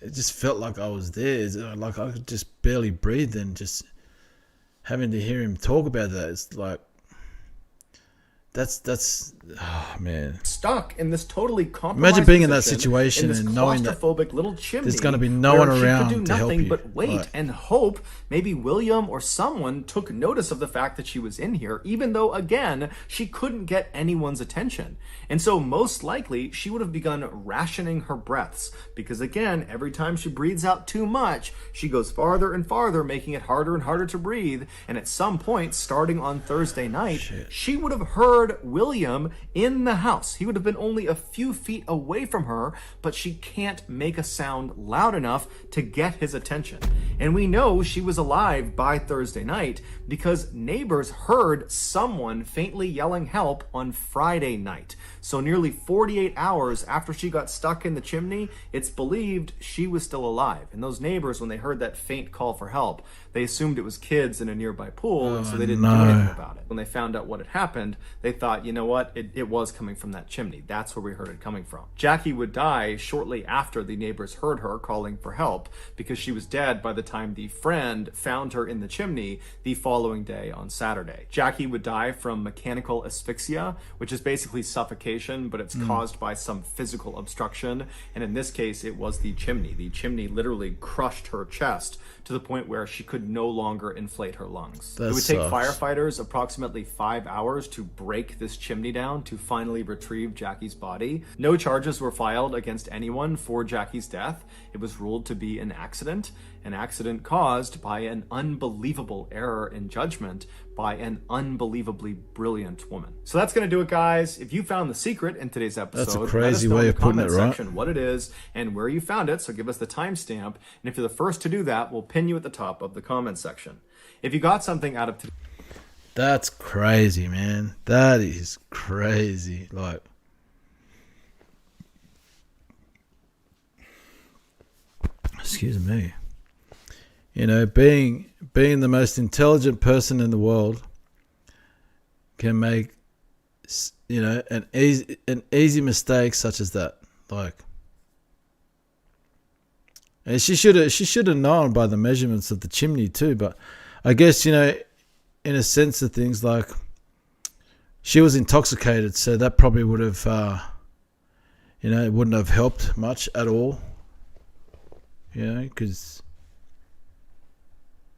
It just felt like I was there. Like I could just barely breathe, and just having to hear him talk about that, it's like... oh man. Stuck in this totally compromised Imagine being in that position, situation in this and knowing that claustrophobic little chimney there's gonna be no where one she around could do to help nothing you. but wait Like, and hope maybe William or someone took notice of the fact that she was in here, even though again she couldn't get anyone's attention. And so most likely she would have begun rationing her breaths, because again, every time she breathes out too much, she goes farther and farther, making it harder and harder to breathe. And at some point, starting on Thursday night, she would have heard William in the house. He would have been only a few feet away from her, but she can't make a sound loud enough to get his attention. And we know she was alive by Thursday night because neighbors heard someone faintly yelling help on Friday night. So nearly 48 hours after she got stuck in the chimney, it's believed she was still alive. And those neighbors, when they heard that faint call for help, they assumed it was kids in a nearby pool, and so they didn't do anything about it. When they found out what had happened, they thought, you know what, it was coming from that chimney. That's where we heard it coming from. Jackie would die shortly after the neighbors heard her calling for help, because she was dead by the time the friend found her in the chimney the following day on Saturday. Jackie would die from mechanical asphyxia, which is basically suffocation, but it's caused by some physical obstruction. And in this case, it was the chimney. The chimney literally crushed her chest to the point where she could no longer inflate her lungs. It would take firefighters approximately 5 hours to break this chimney down to finally retrieve Jackie's body. No charges were filed against anyone for Jackie's death. It was ruled to be an accident caused by an unbelievable error in judgment by an unbelievably brilliant woman. So that's going to do it, guys. If you found the secret in today's episode, that's a crazy way of putting it, right? What it is and where you found it, so give us the timestamp. And if you're the first to do that, we'll pin you at the top of the comment section. If you got something out of today, that's crazy, man. That is crazy. Like, excuse me. You know, being the most intelligent person in the world can make, you know, an easy mistake such as that. Like, and she should have known by the measurements of the chimney too. But I guess, you know, in a sense of things, like, she was intoxicated, so that probably would have, you know, it wouldn't have helped much at all. You know, because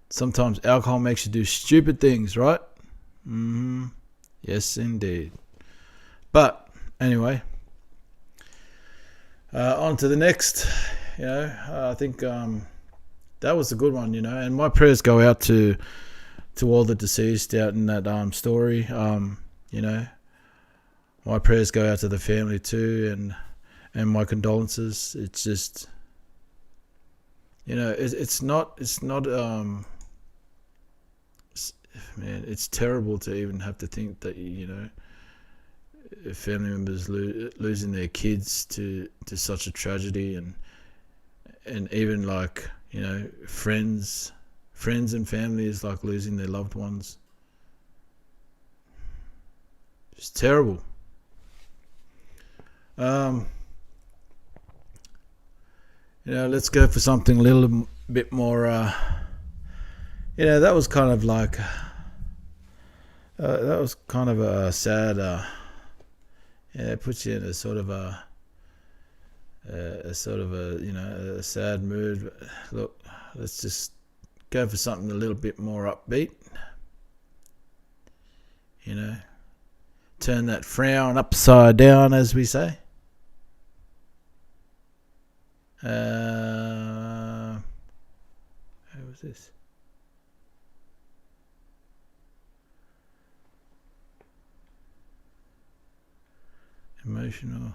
sometimes alcohol makes you do stupid things, right? Yes, indeed. But anyway, on to the next. You know, I think that was a good one. You know, and my prayers go out to all the deceased out in that story. You know, my prayers go out to the family too, and my condolences. It's just, you know, it's not. Man, it's terrible to even have to think that, you know, family members losing their kids to such a tragedy, and even, like, you know, friends and families, like, losing their loved ones. It's terrible. You know, let's go for something a little bit more. You know, that was kind of like. That was kind of a sad. Yeah, it puts you in a sort of a you know, a sad mood. Look, let's just go for something a little bit more upbeat. You know, turn that frown upside down, as we say. Who was this? Emotional.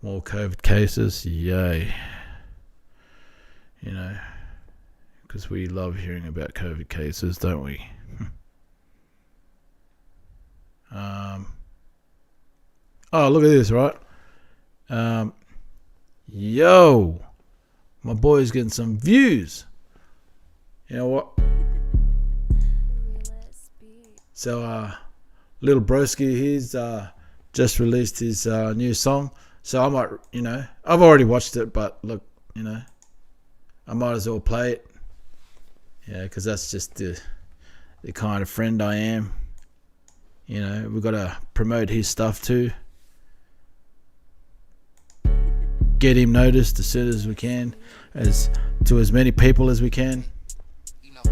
More COVID cases. Yay. You know, because we love hearing about COVID cases, don't we? Oh, look at this, right? Yo, my boy's getting some views. You know what? So, little broski, he's just released his new song. So I might, you know, I've already watched it, but look, you know, I might as well play it. Yeah, because that's just the kind of friend I am. You know, we've got to promote his stuff too. Get him noticed as soon as we can, as to as many people as we can. You know,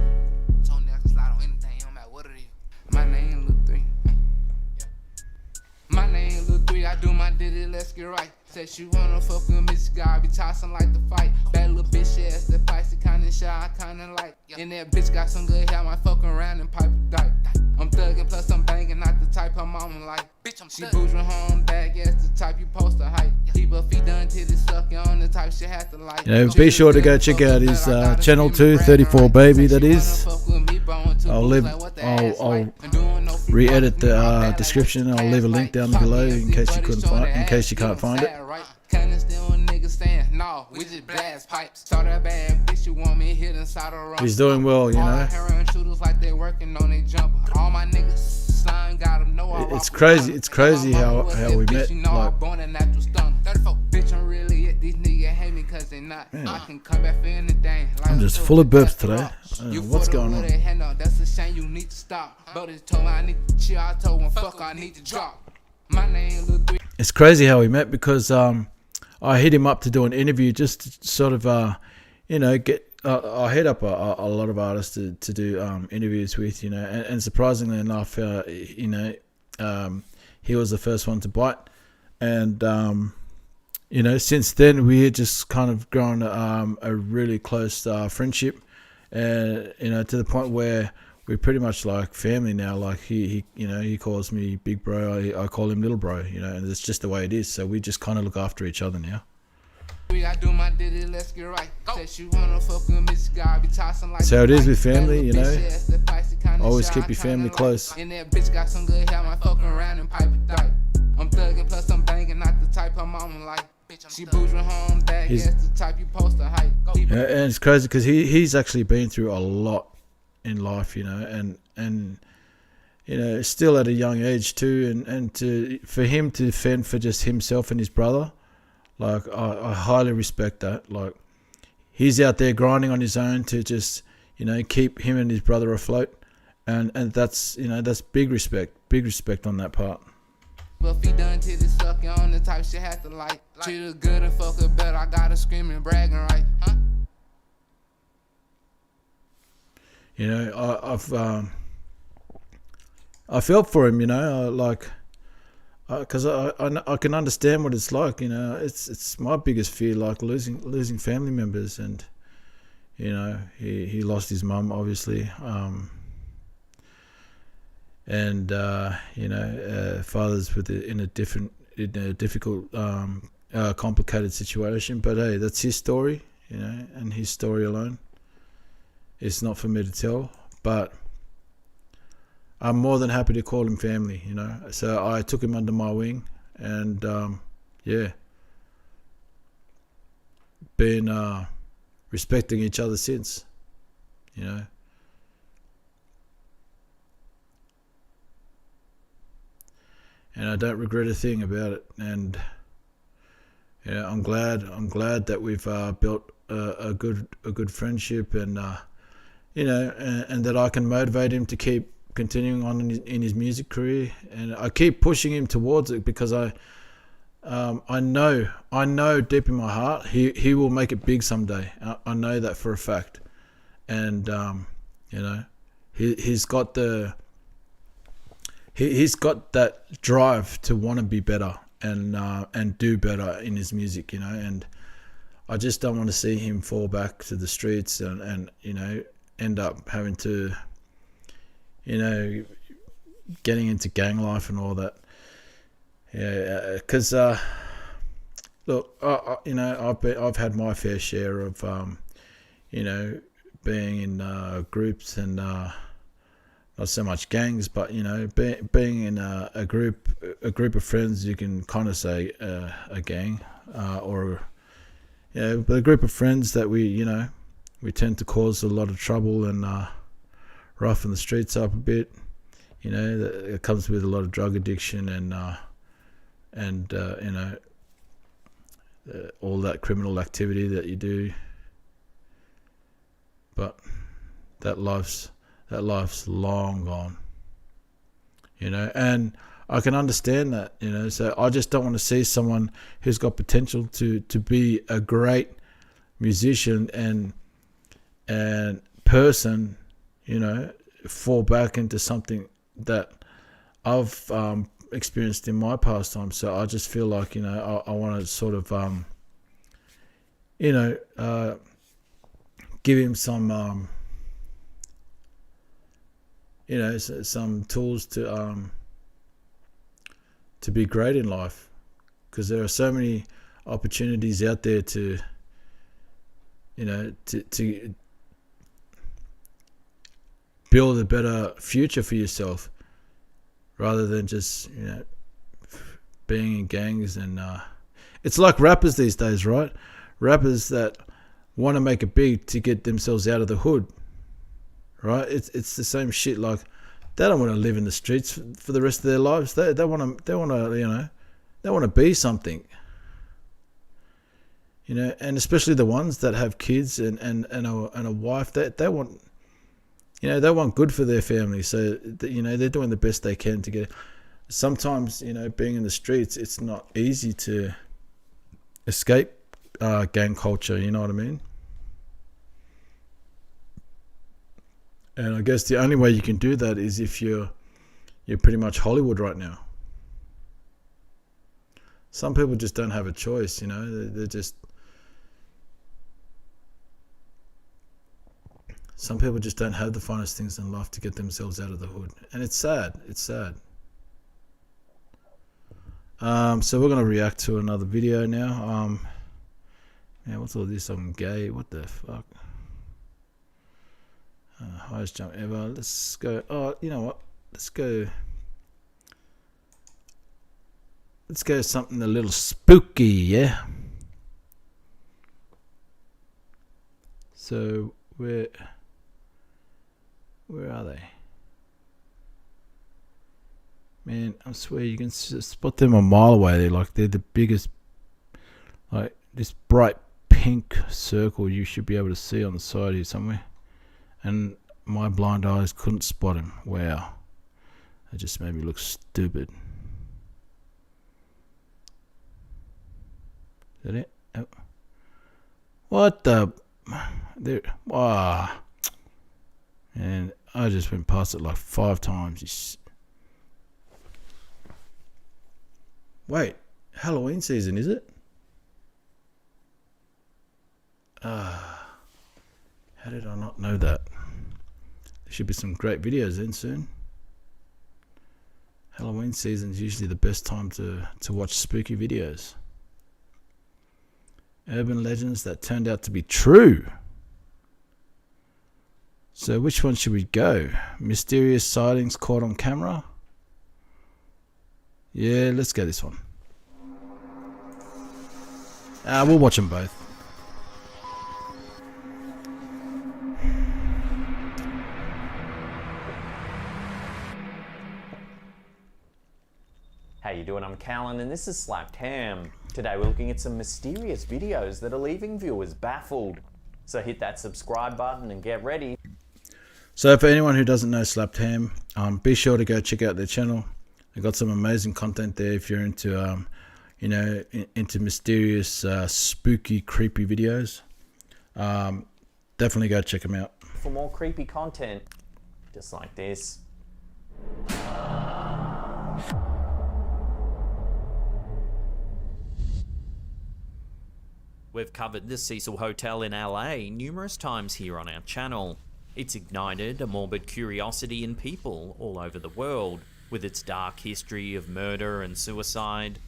Tony, I can slide on anything, no matter what it is. My name Lil 3. My name Lil 3. I do my ditty, let's get right. Said she wanna fuck with me, she gotta be tossing like the fight. Bad little bitch, ass, that feisty kinda shy, kinda like. And that bitch got some good hair, might fuck around and pipe a dyke. I'm thugging, plus I'm banging, not the type her mama like. Bitch, I'm she boozing home bag, ass the type you post to hype. Keep her feet done till it's sucking on the type she had to like. You know, be sure to go check out his channel too, 34 Baby, that is. I'll re-edit the description. I'll leave a link down below in case you can't find it. He's doing well, you know. It's crazy. It's crazy how we met. Like, man, I'm just full of burps today. I don't know what's going on. That's a shame you need to stop. Brothers told me I need to chill. I told him fuck, I need to drop. My name Lil 3. It's crazy how we met because I hit him up to do an interview just to sort of you know, get. I hit up a lot of artists to do interviews with, you know, and surprisingly enough, you know, he was the first one to bite, and you know, since then we had just kind of grown a really close friendship, and you know, to the point where we're pretty much like family now. Like he you know, he calls me big bro, I call him little bro, you know, and it's just the way it is. So we just kind of look after each other now. So it is with family, you know. Always keep your family close. And that bitch got some good hair, might fuck around and pipe a dyke. I'm thugging, plus I'm banging, not the type her mama like. She boozing home bag, that's the type you post to hype. And it's crazy because he's actually been through a lot in life, you know, and you know, still at a young age too, and for him to fend for just himself and his brother. Like, I highly respect that. Like, he's out there grinding on his own to just, you know, keep him and his brother afloat. And that's, you know, that's big respect on that part. But if he done till it's sucking on the type shit had to like. Treat her good and fuck her better, I gotta scream and bragging right, huh? You know, I felt for him, you know, like, because I can understand what it's like, you know. It's my biggest fear, like losing family members, and you know, he lost his mum obviously, and you know, fathers in a difficult, complicated situation. But hey, that's his story, you know, and his story alone. It's not for me to tell, but I'm more than happy to call him family, you know. So I took him under my wing, and yeah, been respecting each other since, you know. And I don't regret a thing about it. And yeah, I'm glad that we've built a good friendship, and you know, and that I can motivate him to keep continuing on in his music career, and I keep pushing him towards it because I know deep in my heart he will make it big someday. I know that for a fact, and you know, he's got that drive to want to be better and do better in his music, you know. And I just don't want to see him fall back to the streets and you know, end up having to, you know, getting into gang life and all that. Yeah, because look, you know, I've had my fair share of, you know, being in groups and not so much gangs, but you know, being in a group of friends, you can kind of say a gang, or you know, but a group of friends that we tend to cause a lot of trouble and roughen the streets up a bit. You know, it comes with a lot of drug addiction and you know, all that criminal activity that you do. But that life's long gone. and I can understand that, so I just don't want to see someone who's got potential to be a great musician and person, fall back into something that I've experienced in my pastime. So I just feel like, I want to sort of, give him some, some tools to be great in life, because there are so many opportunities out there to build a better future for yourself, rather than just being in gangs. And it's like rappers these days, right? Rappers that want to make it big to get themselves out of the hood, right? It's the same shit. Like, they don't want to live in the streets for the rest of their lives. They want to be something, and especially the ones that have kids and a wife. They want, they want good for their family. So they're doing the best they can to get. Sometimes, being in the streets, it's not easy to escape gang culture. You know what I mean? And I guess the only way you can do that is if you're pretty much Hollywood right now. Some people just don't have a choice, they're just... Some people just don't have the finest things in life to get themselves out of the hood. And it's sad. It's sad. So we're going to react to another video now. What's all this? I'm gay. What the fuck? Highest jump ever. Let's go. Oh, you know what? Let's go something a little spooky, yeah? So, where are they? Man, I swear you can spot them a mile away. They're the biggest, like this bright pink circle you should be able to see on the side here somewhere. And my blind eyes couldn't spot him. Wow. That just made me look stupid. Is that it? Oh. What the... There... Wow. And I just went past it like 5 times. Wait. Halloween season, is it? How did I not know that? There should be some great videos in soon. Halloween season is usually the best time to watch spooky videos. Urban legends that turned out to be true. So which one should we go? Mysterious sightings caught on camera? Yeah, let's go this one. We'll watch them both. How you doing? I'm Callan and this is Slapped Ham. Today we're looking at some mysterious videos that are leaving viewers baffled. So hit that subscribe button and get ready. So for anyone who doesn't know Slapped Ham, be sure to go check out their channel. They've got some amazing content there if you're into, into mysterious, spooky, creepy videos. Definitely go check them out. For more creepy content, just like this. We've covered the Cecil Hotel in LA numerous times here on our channel. It's ignited a morbid curiosity in people all over the world, with its dark history of murder and suicide.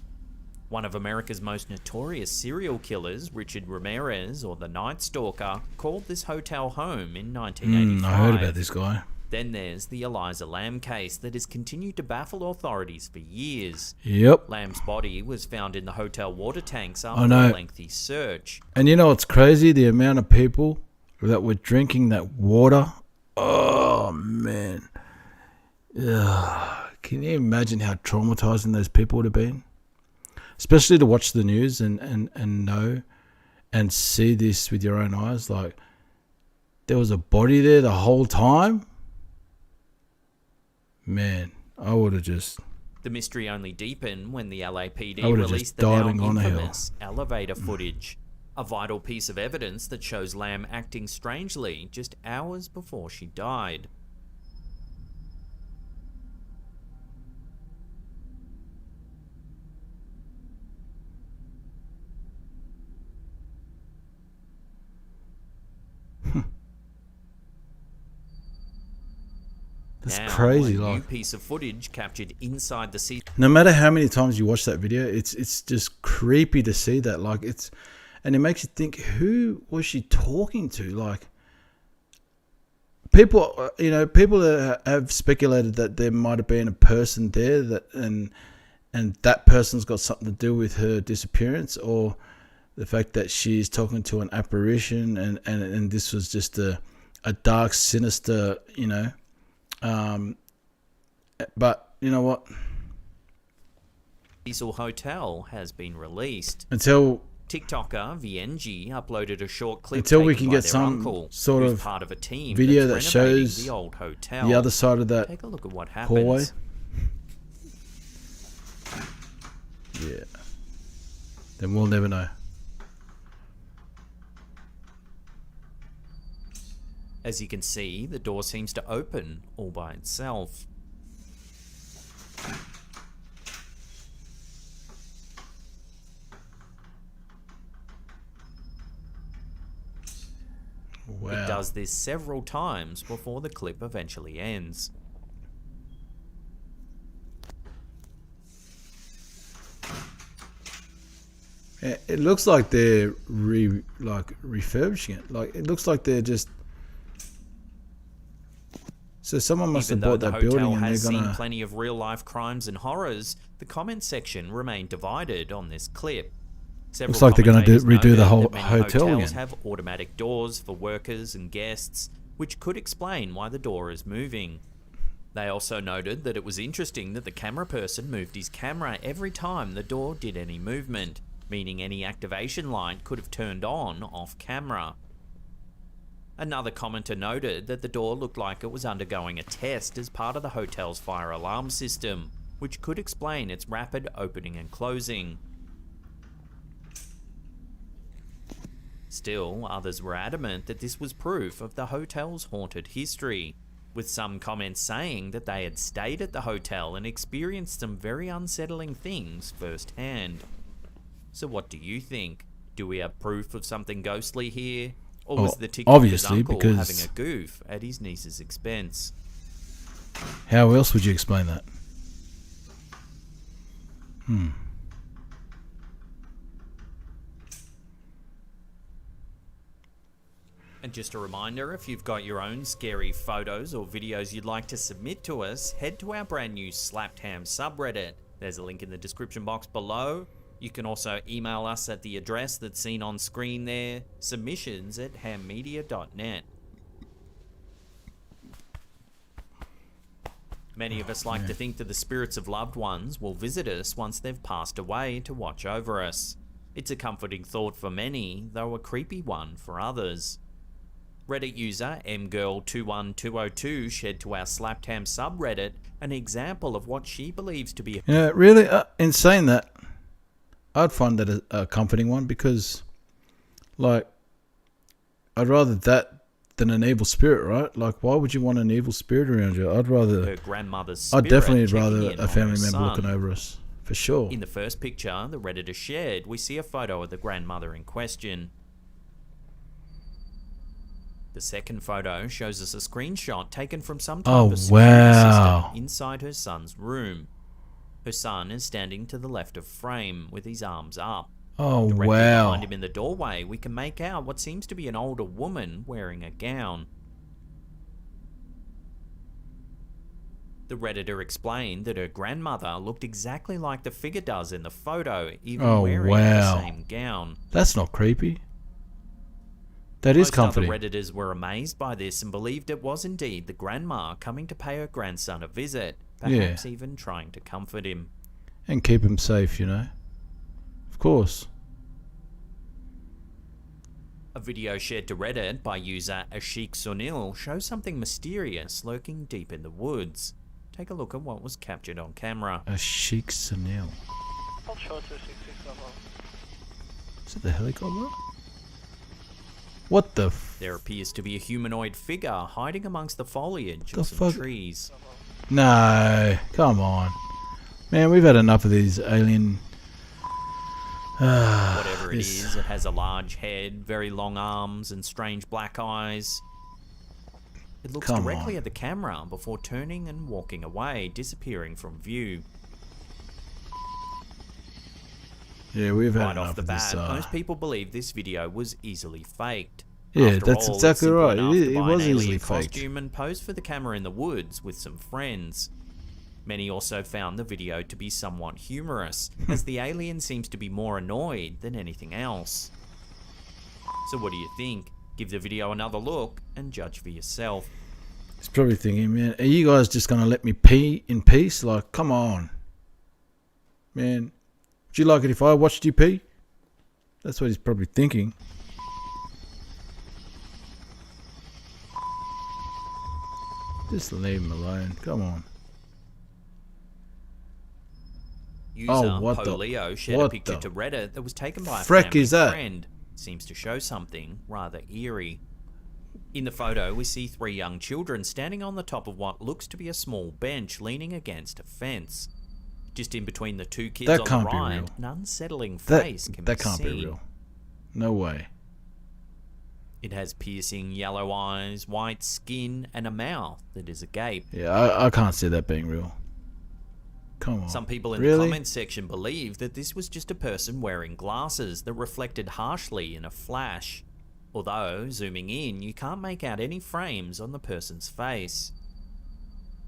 One of America's most notorious serial killers, Richard Ramirez, or the Night Stalker, called this hotel home in 1985. I heard about this guy. Then there's the Eliza Lamb case that has continued to baffle authorities for years. Yep. Lamb's body was found in the hotel water tanks after a lengthy search. And you know what's crazy? The amount of people that were drinking that water. Oh, man. Ugh. Can you imagine how traumatizing those people would have been? Especially to watch the news and know and see this with your own eyes. Like, there was a body there the whole time. Man, I would have just... The mystery only deepened when the LAPD I would've released just the now diving on a hill. infamous elevator footage, a vital piece of evidence that shows Lam acting strangely just hours before she died. That's Now, crazy. a new Like, piece of footage captured inside the CCTV. no matter how many times you watch that video, it's just creepy to see that. Like, and it makes you think, who was she talking to? Like, people, people have speculated that there might have been a person there and that person's got something to do with her disappearance, or the fact that she's talking to an apparition, and this was just a dark, sinister, but you know what? Cecil Hotel has been released. Until TikToker VNG uploaded a short clip Until we taken can by get their some uncle, sort who's of part of a team video that's that renovating shows the old hotel. the other side of that Take a look at what happens. hallway. Yeah. Then we'll never know. As you can see, the door seems to open all by itself. Wow. It does this several times before the clip eventually ends. It looks like they're refurbishing it. Like, it looks like they're just... So someone must Even have though bought the that building hotel and has they're seen gonna... plenty of real-life crimes and horrors, the comment section remained divided on this clip. Several Looks like they're gonna commentators redo the noted whole that many hotel hotels again. have automatic doors for workers and guests, which could explain why the door is moving. They also noted that it was interesting that the camera person moved his camera every time the door did any movement, meaning any activation light could have turned on off camera. Another commenter noted that the door looked like it was undergoing a test as part of the hotel's fire alarm system, which could explain its rapid opening and closing. Still, others were adamant that this was proof of the hotel's haunted history, with some comments saying that they had stayed at the hotel and experienced some very unsettling things firsthand. So what do you think? Do we have proof of something ghostly here? Or was the TikToker's obviously, uncle because having a goof at his niece's expense? how else would you explain that? And just a reminder, if you've got your own scary photos or videos you'd like to submit to us, head to our brand new Slapped Ham subreddit. There's a link in the description box below. You can also email us at the address that's seen on screen there, submissions@hammedia.net. Many of us like to think that the spirits of loved ones will visit us once they've passed away to watch over us. It's a comforting thought for many, though a creepy one for others. Reddit user mgirl21202 shared to our Slapped Ham subreddit an example of what she believes to be Yeah, really, in saying that, I'd find that a comforting one, because, like, I'd rather that than an evil spirit, right? Like, why would you want an evil spirit around you? I'd rather... her grandmother's spirit. I'd definitely checking rather in a on family her member son. looking over us, for sure. In the first picture the Redditor shared, we see a photo of the grandmother in question. The second photo shows us a screenshot taken from some type Oh, of security wow. system inside her son's room. Her son is standing to the left of frame with his arms up. Oh, Directly wow. behind him in the doorway, we can make out what seems to be an older woman wearing a gown. The Redditor explained that her grandmother looked exactly like the figure does in the photo, even Oh, wearing wow. the same gown. That's not creepy. That is Most comforting. other Redditors were amazed by this and believed it was indeed the grandma coming to pay her grandson a visit, perhaps even trying to comfort him. And keep him safe, you know. Of course. A video shared to Reddit by user Ashik Sunil shows something mysterious lurking deep in the woods. Take a look at what was captured on camera. A Sheikh Sunil. Hold short to 66 level. Is it the helicopter? What the There appears to be a humanoid figure hiding amongst the foliage The of some fuck? trees. No, come on. Man, we've had enough of these alien... Whatever it this- is, it has a large head, very long arms, and strange black eyes. It looks Come directly on. at the camera before turning and walking away, disappearing from view. Yeah, we've had Right enough off the of this. bat, most people believe this video was easily faked. Yeah, After that's all, it's exactly simple right. enough It to buy was an easily alien faked. costume and pose for the camera in the woods with some friends. Many also found the video to be somewhat humorous, as the alien seems to be more annoyed than anything else. So what do you think? Give the video another look and judge for yourself. He's probably thinking, man, are you guys just going to let me pee in peace? Like, come on. Man, would you like it if I watched you pee? That's what he's probably thinking. Just leave him alone. Come on. User Oh, what the- Polio shared a what picture the to Reddit that was taken by a frick family is that? friend. Seems to show something rather eerie. In the photo, we see 3 young children standing on the top of what looks to be a small bench leaning against a fence. Just in between the 2 kids That on can't the be right, real. an unsettling That, face can that be can't seen. be real. No way. It has piercing yellow eyes, white skin, and a mouth that is agape. Yeah, I can't see that being real. Come on. Some people in Really? the comments section believe that this was just a person wearing glasses that reflected harshly in a flash. Although, zooming in, you can't make out any frames on the person's face.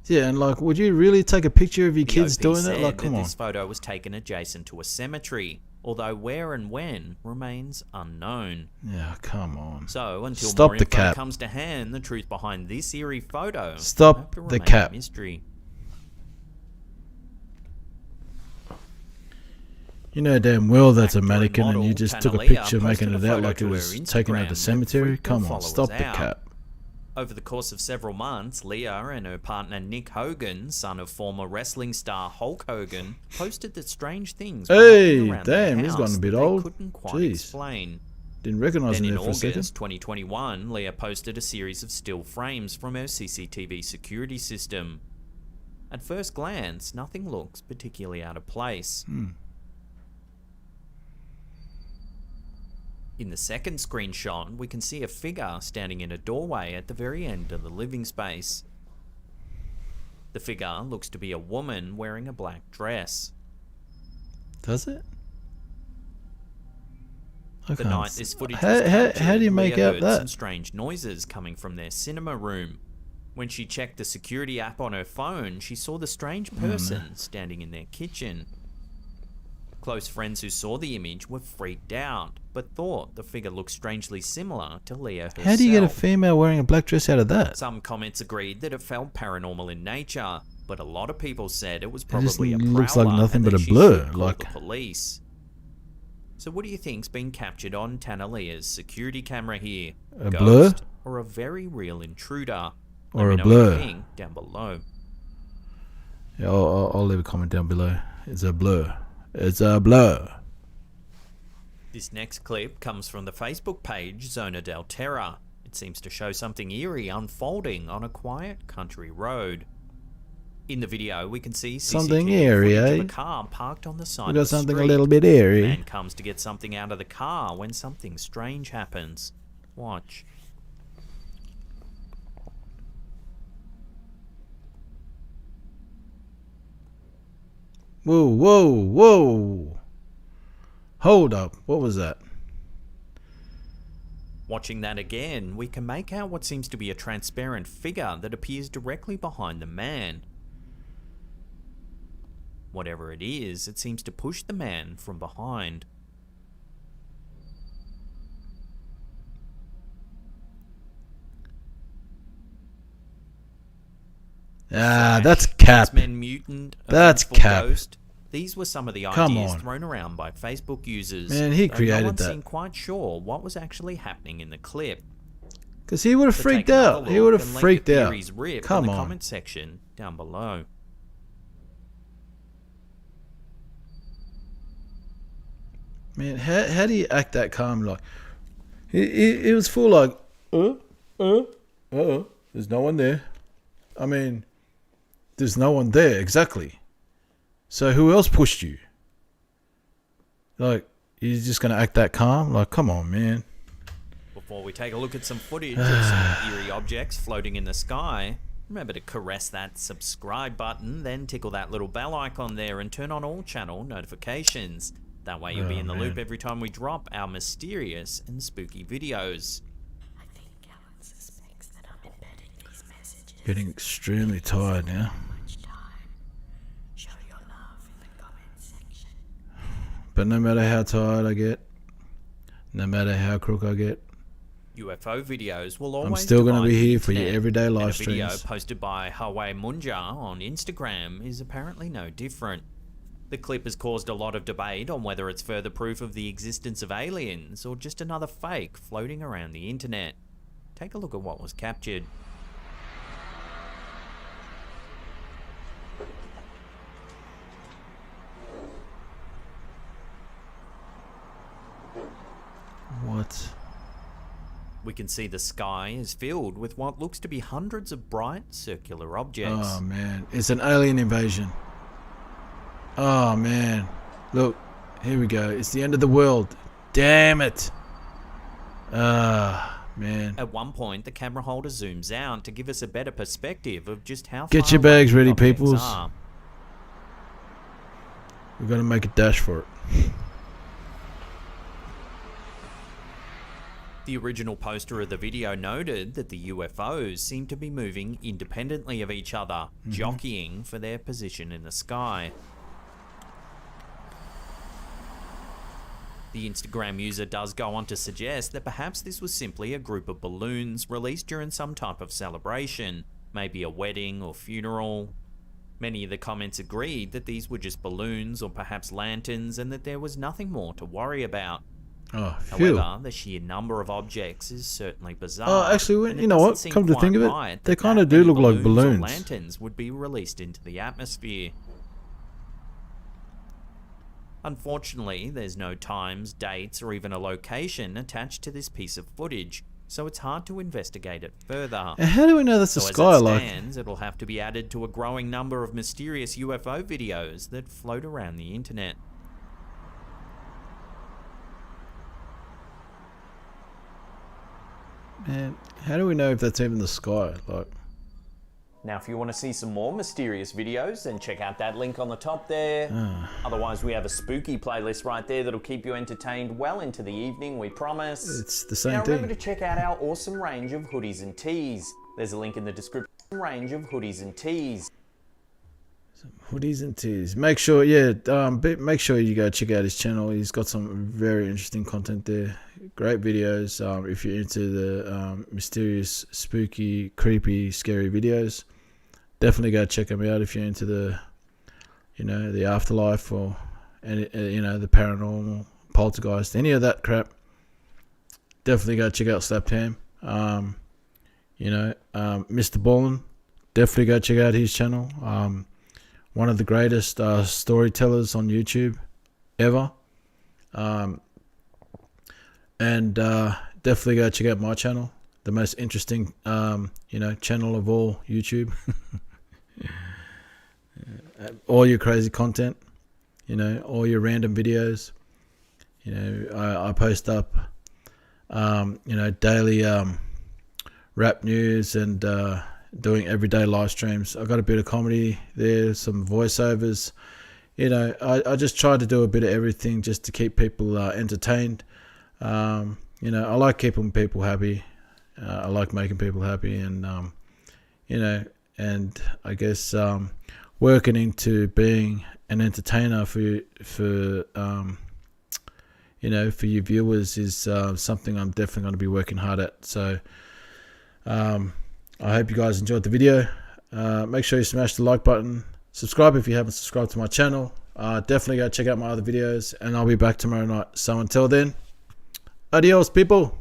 Yeah, and like, would you really take a picture of your The kids OP doing that? said Like, come on. This photo was taken adjacent to a cemetery, although where and when remains unknown. Yeah, come on. So, until Stop more the info cap. comes to hand, the truth behind this eerie photo Stop will have to the remain cap. a mystery. You know damn well that's a Actor and mannequin and you model just took a Tanalia picture making posted it a out photo like it to her was taken out Instagram of the that cemetery. freaked her Come on, followers stop the out. cap. Over the course of several months, Leah and her partner Nick Hogan, son of former wrestling star Hulk Hogan, posted that strange things were Hey, happening around their damn, he's house gotten a bit that they old. couldn't quite Jeez. explain. Didn't recognise Then him in there for a second. August 2021, Leah posted a series of still frames from her CCTV security system. At first glance, nothing looks particularly out of place. In the second screenshot, we can see a figure standing in a doorway at the very end of the living space. The figure looks to be a woman wearing a black dress. Does it? I The can't night s- this footage how, was how, captured, how do you make Leah out heard that? some strange noises coming from their cinema room. When she checked the security app on her phone, she saw the strange person standing in their kitchen. Close friends who saw the image were freaked out, but thought the figure looked strangely similar to Leah herself. How do you get a female wearing a black dress out of that? Some comments agreed that it felt paranormal in nature, but a lot of people said it was just probably a looks like prowler nothing and but that a she blur, should call like- the police. So what do you think's been captured on Tanalia's security camera here? A blur? Or a very real intruder? Or Let me a know blur? what you think down below. Yeah, I'll leave a comment down below. It's a blur. It's a blur. This next clip comes from the Facebook page Zona del Terra. It seems to show something eerie unfolding on a quiet country road. In the video, we can see Something CCTV eerie, footage eh? of a car parked on the side We of got the something street. a little bit The eerie. man comes to get something out of the car when something strange happens. Watch. Whoa, whoa, whoa. Hold up. What was that? Watching that again, we can make out what seems to be a transparent figure that appears directly behind the man. Whatever it is, it seems to push the man from behind. Ah, that's Flash, cap. X-Men Mutant, a That's vengeful cap. Ghost. These were some of the Come ideas on. thrown around by Facebook users. Man, he though created no one that. seemed quite sure what was actually happening in the clip. Because he would have So freaked take another out. He look would and have let freaked your out. theories rip Come in the on. comment section down below. Man, how do you act that calm? Like, it was full like, there's no one there. I mean, there's no one there, exactly. So who else pushed you? Like, you're just going to act that calm? Like, come on, man. Before we take a look at some footage of some eerie objects floating in the sky, remember to caress that subscribe button, then tickle that little bell icon there and turn on all channel notifications. That way you'll be in the loop every time we drop our mysterious and spooky videos. I think Alan suspects that I'm embedding these messages. Getting extremely tired now. Much time. Show your love in the comment section. But no matter how tired I get, no matter how crook I get, UFO videos will always I'm still going to divide be the here for your internet, everyday and live a video streams. posted by Hawaii Munja on Instagram is apparently no different. The clip has caused a lot of debate on whether it's further proof of the existence of aliens or just another fake floating around the internet. Take a look at what was captured. What? We can see the sky is filled with what looks to be hundreds of bright circular objects. Oh, man. It's an alien invasion. Oh, man. Look, here we go. It's the end of the world. Damn it. Ah, man. At one point, the camera holder zooms out to give us a better perspective of just how Get far your away bags the ready, objects peoples. are. We're going to make a dash for it. The original poster of the video noted that the UFOs seem to be moving independently of each other, jockeying for their position in the sky. The Instagram user does go on to suggest that perhaps this was simply a group of balloons released during some type of celebration, maybe a wedding or funeral. Many of the comments agreed that these were just balloons or perhaps lanterns and that there was nothing more to worry about. Oh, phew. However, the sheer number of objects is certainly bizarre. Oh, actually, and you know doesn't what? seem Come to quite think of it, right they that kind of that do many look like or balloons. lanterns would be released into the atmosphere. Unfortunately, there's no times, dates, or even a location attached to this piece of footage, so it's hard to investigate it further. And how do we know that's the So sky? as it Like, stands, it'll have to be added to a growing number of mysterious UFO videos that float around the internet. man, how do we know if that's even the sky? Like, Now, if you want to see some more mysterious videos, then check out that link on the top there. Otherwise, we have a spooky playlist right there that'll keep you entertained well into the evening, we promise. it's the same Now, thing. remember to check out our awesome range of hoodies and tees. There's a link in the description. Range of hoodies and tees. Hoodies and tees. Make sure, make sure you go check out his channel. He's got some very interesting content there. Great videos. If you're into the mysterious, spooky, creepy, scary videos, definitely go check him out. If you're into the, the afterlife or, the paranormal, poltergeist, any of that crap, definitely go check out Slapped Ham. Mr. Ballin, definitely go check out his channel. One of the greatest storytellers on YouTube ever. And definitely go check out my channel, the most interesting, channel of all YouTube. All your crazy content, all your random videos. I post up, daily rap news and doing everyday live streams. I got a bit of comedy there, some voiceovers. I just try to do a bit of everything just to keep people entertained. I like keeping people happy. I like making people happy, and and I guess working into being an entertainer for your viewers is something I'm definitely going to be working hard at. So I hope you guys enjoyed the video. Make sure you smash the like button. Subscribe if you haven't subscribed to my channel. Definitely go check out my other videos, and I'll be back tomorrow night. So until then, adios, people.